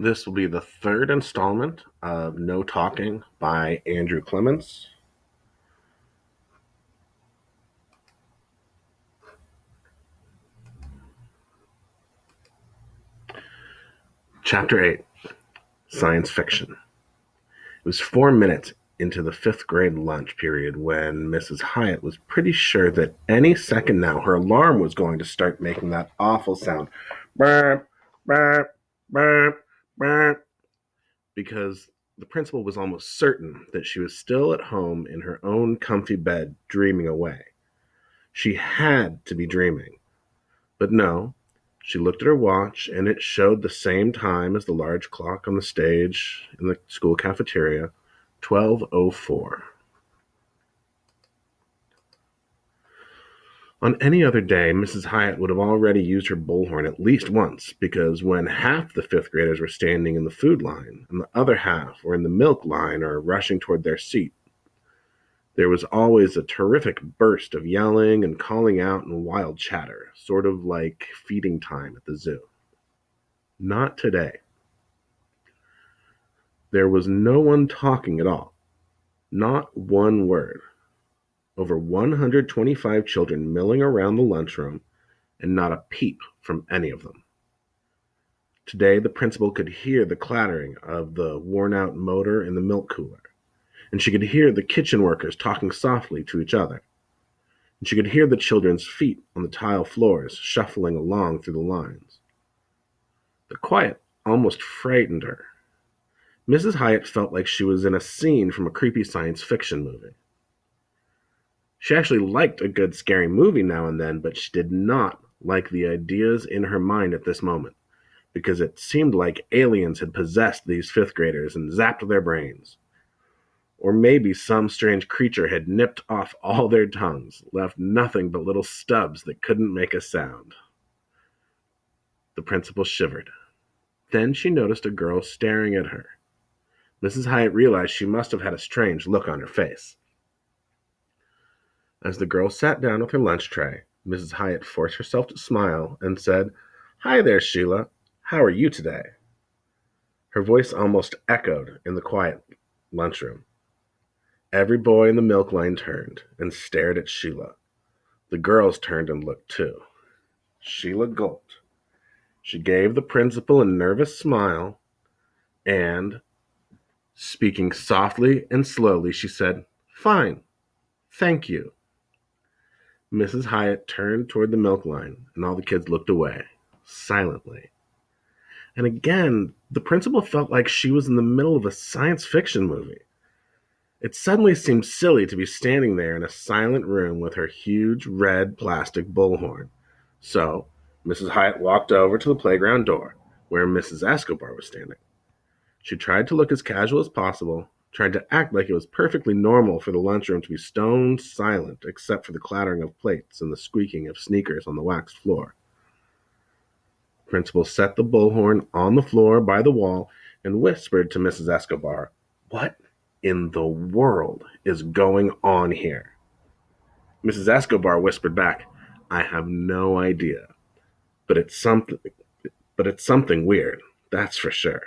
This will be the third installment of No Talking by Andrew Clements. Chapter 8, Science Fiction. It was 4 minutes into the fifth grade lunch period when Mrs. Hyatt was pretty sure that any second now her alarm was going to start making that awful sound. Burp, burp, burp, burp. Because the principal was almost certain that she was still at home in her own comfy bed dreaming away. She had to be dreaming. But no, she looked at her watch, and it showed the same time as the large clock on the stage in the school cafeteria, 12:04. On any other day, Mrs. Hyatt would have already used her bullhorn at least once, because when half the fifth graders were standing in the food line and the other half were in the milk line or rushing toward their seat, there was always a terrific burst of yelling and calling out and wild chatter, sort of like feeding time at the zoo. Not today. There was no one talking at all, not one word. Over 125 children milling around the lunchroom, and not a peep from any of them. Today, the principal could hear the clattering of the worn out motor in the milk cooler, and she could hear the kitchen workers talking softly to each other, and she could hear the children's feet on the tile floors shuffling along through the lines. The quiet almost frightened her. Mrs. Hyatt felt like she was in a scene from a creepy science fiction movie. She actually liked a good scary movie now and then, but she did not like the ideas in her mind at this moment, because it seemed like aliens had possessed these fifth graders and zapped their brains. Or maybe some strange creature had nipped off all their tongues, left nothing but little stubs that couldn't make a sound. The principal shivered. Then she noticed a girl staring at her. Mrs. Hyatt realized she must have had a strange look on her face. As the girl sat down with her lunch tray, Mrs. Hyatt forced herself to smile and said, "Hi there, Sheila. How are you today?" Her voice almost echoed in the quiet lunchroom. Every boy in the milk line turned and stared at Sheila. The girls turned and looked too. Sheila gulped. She gave the principal a nervous smile and, speaking softly and slowly, she said, "Fine, thank you." Mrs. Hyatt turned toward the milk line, and all the kids looked away, silently. And again, the principal felt like she was in the middle of a science fiction movie. It suddenly seemed silly to be standing there in a silent room with her huge red plastic bullhorn. So, Mrs. Hyatt walked over to the playground door, where Mrs. Escobar was standing. She tried to look as casual as possible, tried to act like it was perfectly normal for the lunchroom to be stone silent except for the clattering of plates and the squeaking of sneakers on the waxed floor. The principal set the bullhorn on the floor by the wall and whispered to Mrs. Escobar, "What in the world is going on here?" Mrs. Escobar whispered back, "I have no idea, but it's something weird, that's for sure."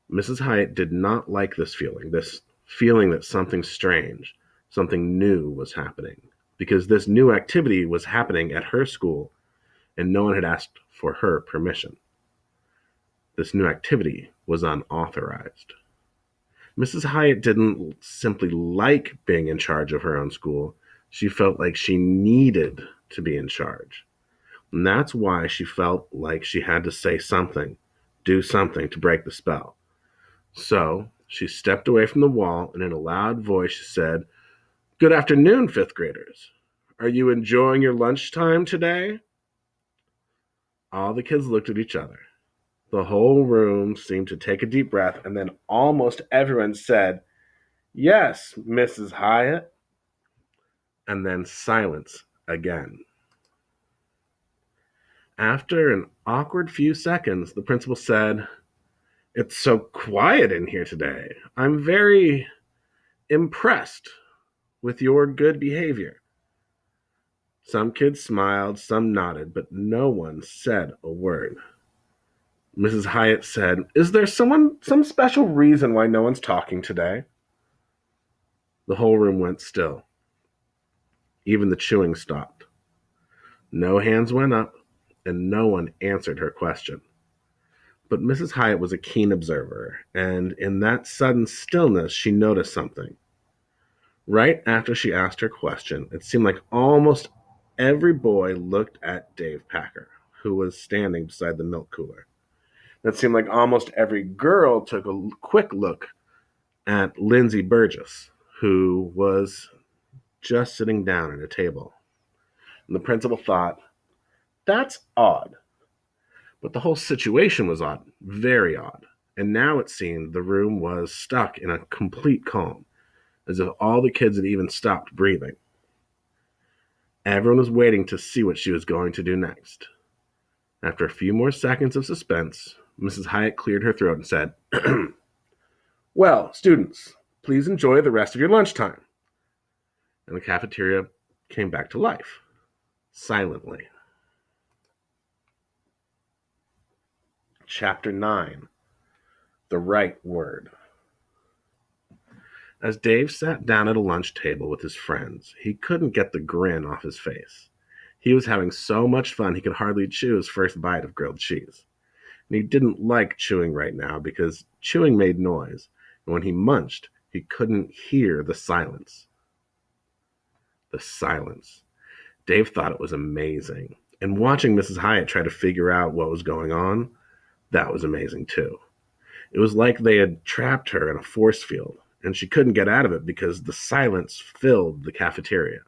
Mrs. Hyatt did not like this feeling that something strange, something new was happening, because this new activity was happening at her school and no one had asked for her permission. This new activity was unauthorized. Mrs. Hyatt didn't simply like being in charge of her own school, she felt like she needed to be in charge. And that's why she felt like she had to say something, do something to break the spell. So she stepped away from the wall and in a loud voice she said, "Good afternoon, fifth graders. Are you enjoying your lunchtime today?" All the kids looked at each other. The whole room seemed to take a deep breath, and then almost everyone said, "Yes, Mrs. Hyatt." And then silence again. After an awkward few seconds, the principal said, "It's so quiet in here today. I'm very impressed with your good behavior." Some kids smiled, some nodded, but no one said a word. Mrs. Hyatt said, "Is there some special reason why no one's talking today?" The whole room went still. Even the chewing stopped. No hands went up, and no one answered her question. But Mrs. Hyatt was a keen observer, and in that sudden stillness, she noticed something. Right after she asked her question, it seemed like almost every boy looked at Dave Packer, who was standing beside the milk cooler. It seemed like almost every girl took a quick look at Lindsay Burgess, who was just sitting down at a table. And the principal thought, that's odd. But the whole situation was odd, very odd. And now it seemed the room was stuck in a complete calm, as if all the kids had even stopped breathing. Everyone was waiting to see what she was going to do next. After a few more seconds of suspense, Mrs. Hyatt cleared her throat and said, "Well, students, please enjoy the rest of your lunchtime." And the cafeteria came back to life, silently. Chapter 9, The Right Word. As Dave sat down at a lunch table with his friends, he couldn't get the grin off his face. He was having so much fun he could hardly chew his first bite of grilled cheese. And he didn't like chewing right now because chewing made noise, and when he munched, he couldn't hear the silence. The silence. Dave thought it was amazing. And watching Mrs. Hyatt try to figure out what was going on, that was amazing too. It was like they had trapped her in a force field, and she couldn't get out of it because the silence filled the cafeteria.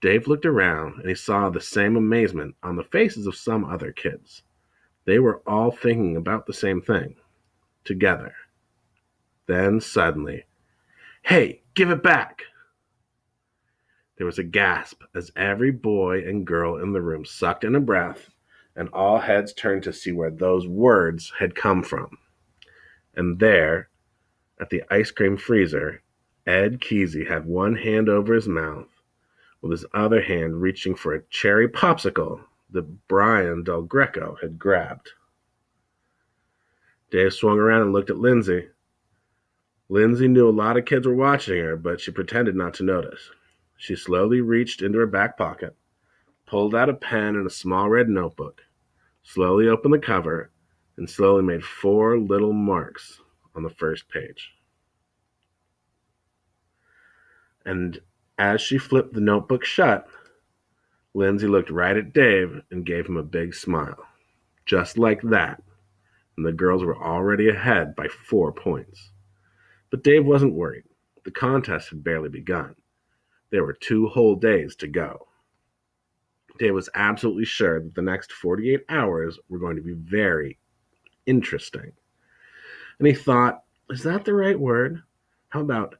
Dave looked around and he saw the same amazement on the faces of some other kids. They were all thinking about the same thing, together. Then suddenly, "Hey, give it back!" There was a gasp as every boy and girl in the room sucked in a breath, and all heads turned to see where those words had come from. And there, at the ice cream freezer, Ed Kesey had one hand over his mouth, with his other hand reaching for a cherry popsicle that Brian Del Greco had grabbed. Dave swung around and looked at Lindsay. Lindsay knew a lot of kids were watching her, but she pretended not to notice. She slowly reached into her back pocket, pulled out a pen and a small red notebook, slowly opened the cover, and slowly made 4 little marks on the first page. And as she flipped the notebook shut, Lindsay looked right at Dave and gave him a big smile. Just like that, and the girls were already ahead by 4 points. But Dave wasn't worried. The contest had barely begun. There were 2 whole days to go. Dave was absolutely sure that the next 48 hours were going to be very interesting. And he thought, is that the right word? How about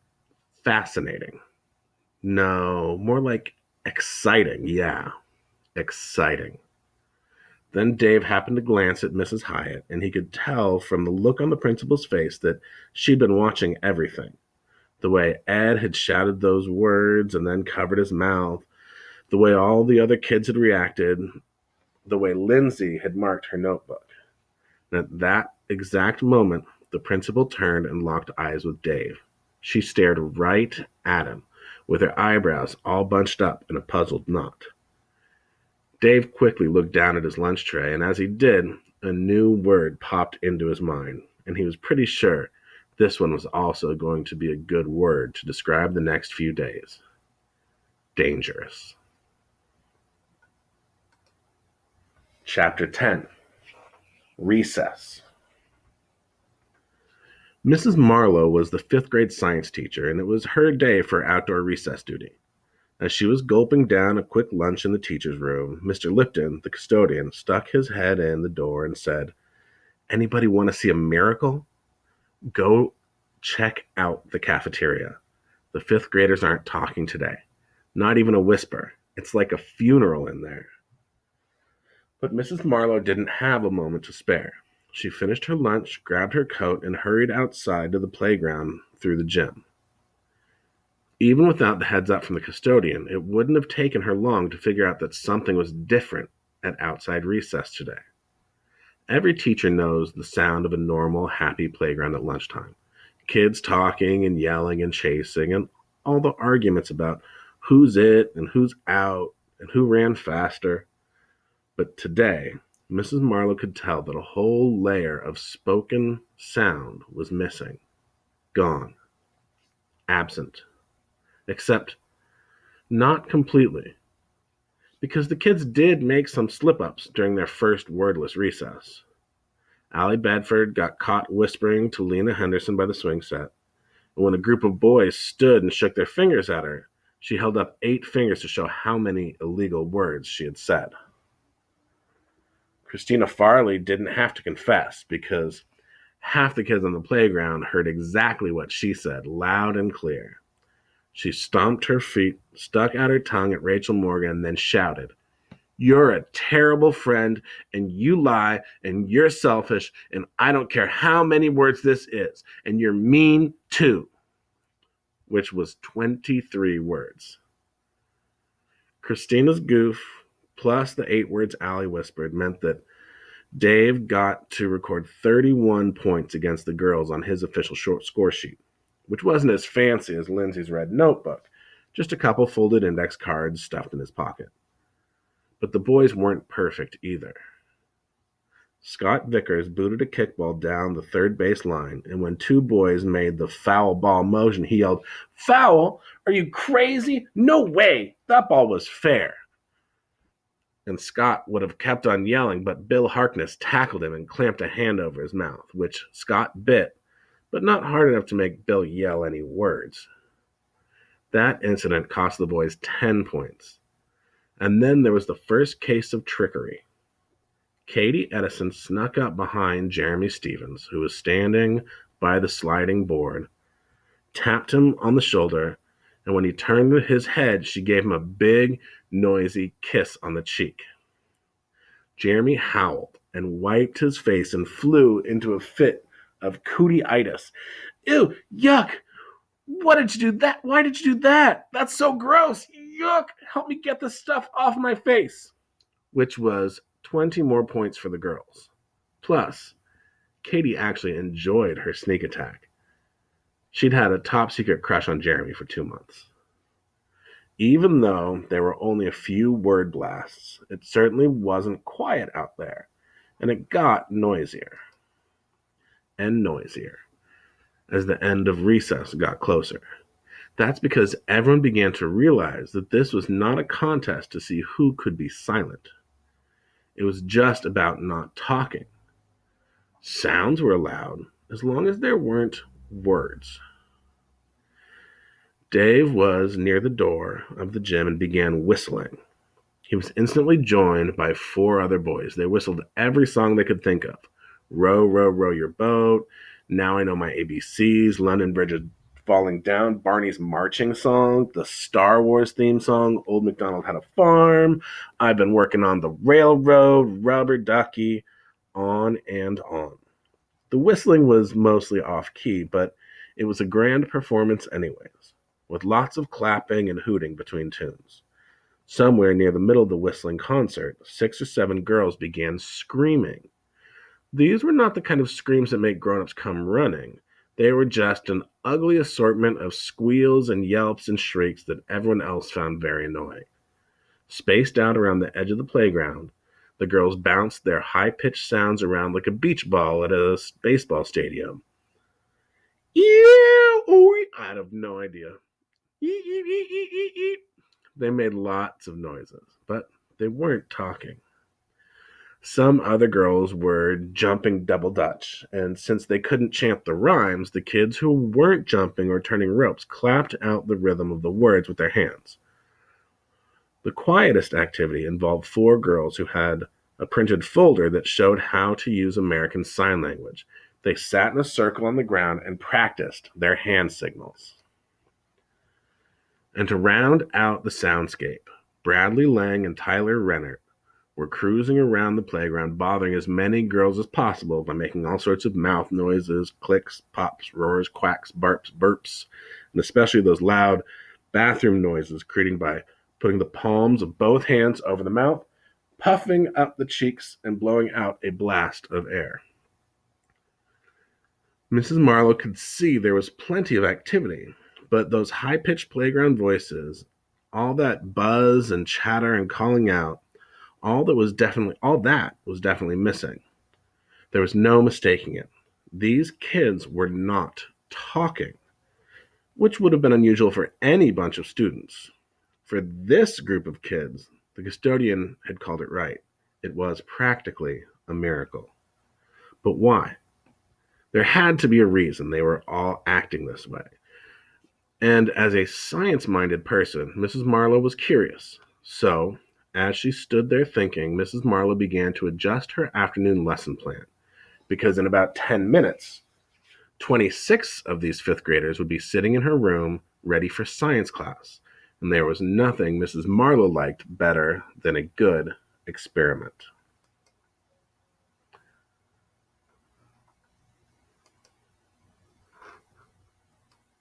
fascinating? No, more like exciting. Yeah, exciting. Then Dave happened to glance at Mrs. Hyatt, and he could tell from the look on the principal's face that she'd been watching everything. The way Ed had shouted those words and then covered his mouth, the way all the other kids had reacted, the way Lindsay had marked her notebook. And at that exact moment, the principal turned and locked eyes with Dave. She stared right at him, with her eyebrows all bunched up in a puzzled knot. Dave quickly looked down at his lunch tray, and as he did, a new word popped into his mind, and he was pretty sure this one was also going to be a good word to describe the next few days. Dangerous. Chapter 10, Recess. Mrs. Marlowe was the 5th grade science teacher, and it was her day for outdoor recess duty. As she was gulping down a quick lunch in the teacher's room, Mr. Lipton, the custodian, stuck his head in the door and said, "Anybody want to see a miracle? Go check out the cafeteria. The 5th graders aren't talking today. Not even a whisper. It's like a funeral in there." But Mrs. Marlowe didn't have a moment to spare. She finished her lunch, grabbed her coat, and hurried outside to the playground through the gym. Even without the heads up from the custodian, it wouldn't have taken her long to figure out that something was different at outside recess today. Every teacher knows the sound of a normal, happy playground at lunchtime. Kids talking and yelling and chasing, and all the arguments about who's it and who's out and who ran faster. But today, Mrs. Marlowe could tell that a whole layer of spoken sound was missing, gone, absent, except not completely, because the kids did make some slip ups during their first wordless recess. Allie Bedford got caught whispering to Lena Henderson by the swing set, and when a group of boys stood and shook their fingers at her, she held up 8 fingers to show how many illegal words she had said. Christina Farley didn't have to confess because half the kids on the playground heard exactly what she said, loud and clear. She stomped her feet, stuck out her tongue at Rachel Morgan, and then shouted, "You're a terrible friend, and you lie, and you're selfish, and I don't care how many words this is, and you're mean too," which was 23 words. Christina's goof, plus the 8 words Allie whispered, meant that Dave got to record 31 points against the girls on his official short score sheet, which wasn't as fancy as Lindsay's red notebook, just a couple folded index cards stuffed in his pocket. But the boys weren't perfect either. Scott Vickers booted a kickball down the third base line, and when 2 boys made the foul ball motion, he yelled, "Foul? Are you crazy? No way! That ball was fair." And Scott would have kept on yelling, but Bill Harkness tackled him and clamped a hand over his mouth, which Scott bit, but not hard enough to make Bill yell any words. That incident cost the boys 10 points. And then there was the first case of trickery. Katie Edison snuck up behind Jeremy Stevens, who was standing by the sliding board, tapped him on the shoulder, and when he turned his head, she gave him a big, noisy kiss on the cheek. Jeremy howled and wiped his face and flew into a fit of cootie-itis. "Ew, yuck! What did you do that? Why did you do that? That's so gross! Yuck! Help me get this stuff off my face!" Which was 20 more points for the girls. Plus, Katie actually enjoyed her sneak attack. She'd had a top-secret crush on Jeremy for 2 months. Even though there were only a few word blasts, it certainly wasn't quiet out there, and it got noisier and noisier as the end of recess got closer. That's because everyone began to realize that this was not a contest to see who could be silent. It was just about not talking. Sounds were allowed as long as there weren't words. Dave was near the door of the gym and began whistling. He was instantly joined by 4 other boys. They whistled every song they could think of. "Row, row, row your boat," "Now I Know My ABCs," "London Bridge is Falling Down," Barney's marching song, the Star Wars theme song, "Old MacDonald Had a Farm," "I've Been Working on the Railroad," "Rubber Ducky," on and on. The whistling was mostly off-key, but it was a grand performance anyways, with lots of clapping and hooting between tunes. Somewhere near the middle of the whistling concert, 6 or 7 girls began screaming. These were not the kind of screams that make grown-ups come running. They were just an ugly assortment of squeals and yelps and shrieks that everyone else found very annoying. Spaced out around the edge of the playground, the girls bounced their high-pitched sounds around like a beach ball at a baseball stadium. I have no idea. They made lots of noises, but they weren't talking. Some other girls were jumping double dutch, and since they couldn't chant the rhymes, the kids who weren't jumping or turning ropes clapped out the rhythm of the words with their hands. The quietest activity involved 4 girls who had a printed folder that showed how to use American Sign Language. They sat in a circle on the ground and practiced their hand signals. And to round out the soundscape, Bradley Lang and Tyler Renner were cruising around the playground, bothering as many girls as possible by making all sorts of mouth noises, clicks, pops, roars, quacks, barps, burps, and especially those loud bathroom noises created by putting the palms of both hands over the mouth, puffing up the cheeks and blowing out a blast of air. Mrs. Marlowe could see there was plenty of activity, but those high-pitched playground voices, all that buzz and chatter and calling out, all that was definitely missing. There was no mistaking it. These kids were not talking, which would have been unusual for any bunch of students. For this group of kids, the custodian had called it right. It was practically a miracle. But why? There had to be a reason they were all acting this way. And as a science minded person, Mrs. Marlowe was curious. So, as she stood there thinking, Mrs. Marlowe began to adjust her afternoon lesson plan. Because in about 10 minutes, 26 of these fifth graders would be sitting in her room ready for science class. And there was nothing Mrs. Marlowe liked better than a good experiment.